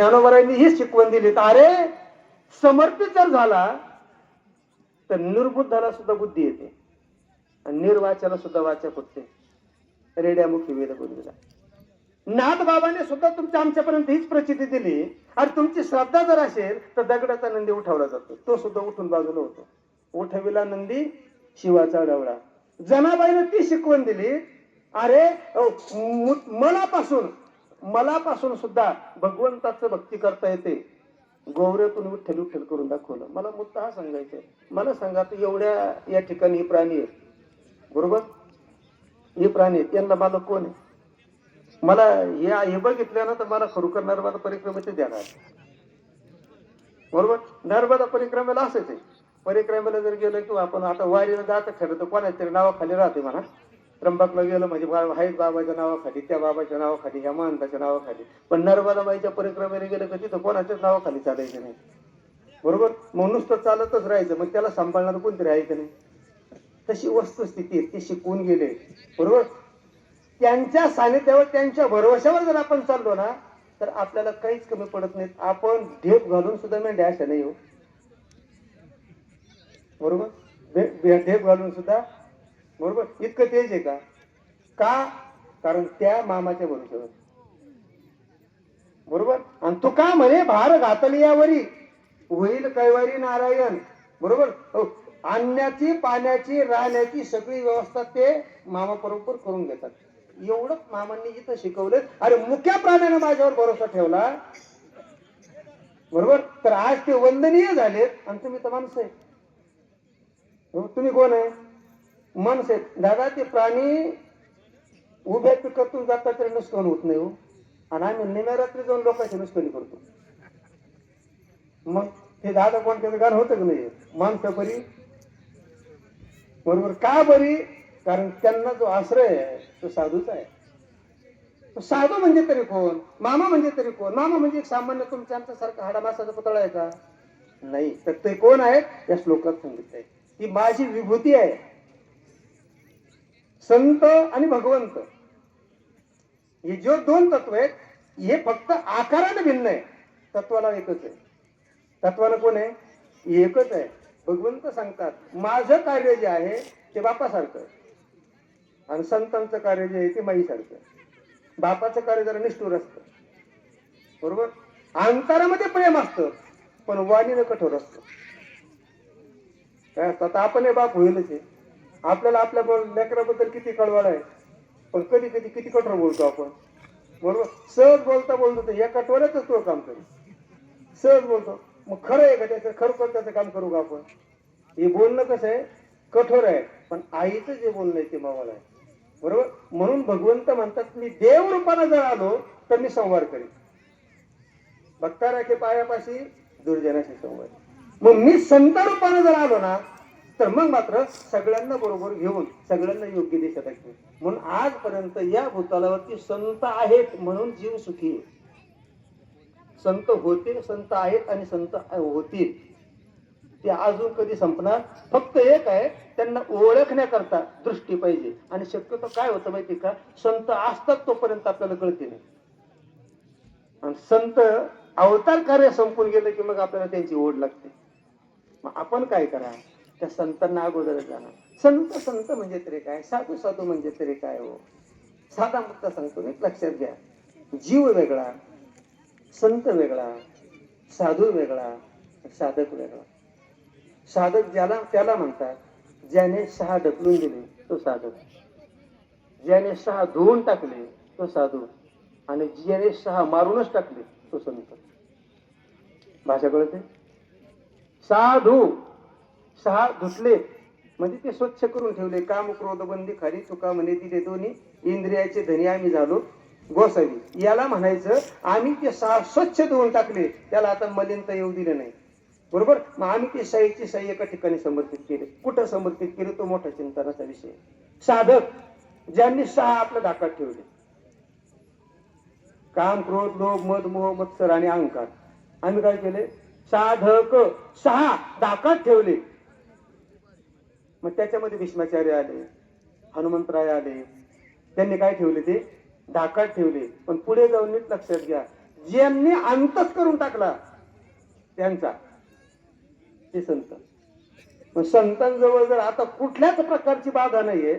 ज्ञानोबारायांनी ही शिकवण दिली. अरे समर्पित जर झाला तर निर्बुद्धाला सुद्धा बुद्धी येते आणि निर्वाचाला सुद्धा वाचा फुटते. रेड्यामुखी वेद बोललेला. नाथ बाबाने सुद्धा तुमच्या आमच्यापर्यंत हीच प्रचिती दिली. आणि तुमची श्रद्धा जर असेल तर दगडाचा नंदी उठवला जातो, तो सुद्धा उठून बाजूला होतो. उठविला नंदी शिवाचा डवळा. जनाबाईने ती शिकवण दिली. अरे मलापासून सुद्धा भगवंताचं भक्ती करता येते. गौऱ्यातून विठ्ठल विठ्ठल करून दाखवलं. मला मुद्दा हा सांगायचा आहे. मला सांगा, तर एवढ्या या ठिकाणी ही प्राणी आहेत, बरोबर? हे प्राणी आहेत, यांना मालक कोण आहे? मला हे बघितलं ना तर मला खरोखर नर्मदा परिक्रमेचे ध्यान आहे, बरोबर? नर्मदा परिक्रमेला असंच आहे. परिक्रमेला जर गेलं किंवा आपण आता वारीला जातं खरं तर कोणाच्या तरी नावाखाली राहते म्हणा. त्र्यंबकला गेलं म्हणजे आहेत बाबाच्या नावाखाली, त्या बाबाच्या नावाखाली, ह्या महंताच्या नावाखाली. पण नर्मदा माईच्या परिक्रमेला गेलं का तिथं कोणाच्याच नावाखाली चालायचं नाही, बरोबर? मग नुसतं चालतच राहायचं. मग त्याला सांभाळणार कोणतरी आहे का नाही? तशी वस्तुस्थिती आहे, ते शिकवून गेले, बरोबर? त्यांच्या सानिध्यावर, त्यांच्या भरवशावर जर आपण चाललो ना तर आपल्याला काहीच कमी पडत नाही. आपण ढेप घालून सुद्धा मेंढ्या अशा नाही हो, बरोबर? ढेप घालून सुद्धा, बरोबर? इतकं तेज आहे का? कारण त्या मामाच्या भरोश्यावर, बरोबर? आणि तू का म्हणे भार घातली यावरी होईल कैवारी नारायण, बरोबर? आणण्याची, पाण्याची, राहण्याची सगळी व्यवस्था ते मामा बरोबर करून घेतात. एवढं मामांनी जिथं शिकवलं. अरे मुख्या प्राण्याने माझ्यावर भरोसा ठेवला, बरोबर? तर आज ते वंदनीय झालेत आणि तुम्ही तर माणसं आहे. तुम्ही कोण आहे? माणसं आहेत. दादा ते प्राणी उभ्या पिकातून जातात तरी नुकसान होत नाही हो. आणि आम्ही निम्या रात्री जाऊन लोकांची नुकसानी करतो. मग ते दादा कोणत्याचं गाणं होतं की नाही? माणसं बरी, बरोबर? का बरी? कारण त्यांना जो आश्रय आहे तो साधूच आहे. तो साधू म्हणजे तरी कोण? मामा म्हणजे तरी कोण? मामा म्हणजे एक सामान्य तुमच्या आमच्यासारखा हाडामासाचा पुतळा आहे का? नाही. तर ते कोण आहे? या श्लोकात सांगितलंय. ती माझी विभूती आहे. संत आणि भगवंत हे जो दोन तत्व आहेत, हे फक्त आकाराने भिन्न आहे, तत्वाला एकच आहे. तत्वाला कोण आहे? एकच आहे. भगवंत सांगतात माझं कार्य जे आहे ते बापासारखं आणि संतांचं कार्य जे आहे ते माईसारखं. बापाचं कार्य जरा निष्ठुर असतं, बरोबर? अंतरामध्ये प्रेम असतं पण वाणीनं कठोर असतं. काय आता आपण हे बाप होईलच आहे. आपल्याला आपल्या लेकराबद्दल किती कळवळ आहे, पण कधी कधी किती कठोर बोलतो आपण, बरोबर? सहज बोलता तर या कठोऱ्याच तो काम करू, सहज बोलतो. मग खरं आहे का त्याचं? खरोखर त्याचं काम करू का आपण? हे बोलणं कसं आहे? कठोर आहे. पण आईचं जे बोलणं आहे ते मावाला आहे, बरोबर? म्हणून भगवंत म्हणतात मी देव रूपाने जर आलो तर मी संवाद करेन. भक्ता राखे पायापाशी दुर्जनाशी संवाद. मग मी संत रूपाने जर आलो ना तर मग मात्र सगळ्यांना बरोबर घेऊन सगळ्यांना योग्य दिशा दाखवेल. म्हणून आजपर्यंत या भूतलावरती संत आहेत म्हणून जीव सुखी आहे. संत होते, संत आहेत आणि संत होतील, ते अजून कधी संपणार? फक्त एक आहे, त्यांना ओळखण्याकरता दृष्टी पाहिजे. आणि शक्यतो काय होतं माहिती का? संत असतात तोपर्यंत आपल्याला कळते नाही, आणि संत अवतार कार्य संपून गेलं की मग आपल्याला त्यांची ओढ लागते. मग आपण काय करा? त्या संतांना अगोदर जाणार. संत संत म्हणजे तरी काय? साधू साधू म्हणजे तरी काय हो? साधा मुद्दा सांगतो मी, लक्षात घ्या. जीव वेगळा, संत वेगळा, साधू वेगळा, साधक वेगळा. साधक त्याला म्हणतात ज्याने 6 ढकलून दिले तो साधक, ज्याने 6 धुवून टाकले तो साधू, आणि ज्याने 6 मारूनच टाकले तो संत. भाषा कळते? साधू 6 धुतले म्हणजे ते स्वच्छ करून ठेवले. काम क्रोध बंदी खाली तुका म्हणे दिले दोन्ही इंद्रियाचे धनी आम्ही झालो गोसावी. याला म्हणायचं आम्ही ते 6 स्वच्छ धुवून टाकले, त्याला आता मलिनता येऊ दिले नाही, बरोबर? मग आम्ही ते शाहीची शाही एका ठिकाणी समर्पित केले. कुठं समर्पित केले तो मोठा चिंतनाचा विषय. साधक ज्यांनी 6 आपल्या धाकात ठेवले, काम क्रोध लोभ मद मोह मत्सर आणि अहंकार. आम्ही काय केले? साधक 6 धाकात ठेवले. मग त्याच्यामध्ये भीष्माचार्य आले, हनुमंतराय आले, त्यांनी काय ठेवले? ते धाकात ठेवले. पण पुढे जाऊन नीट लक्षात घ्या, ज्यांनी अंतच करून टाकला त्यांचा ते संत. संतांजवळ जर आता कुठल्याच प्रकारची बाधा नाहीये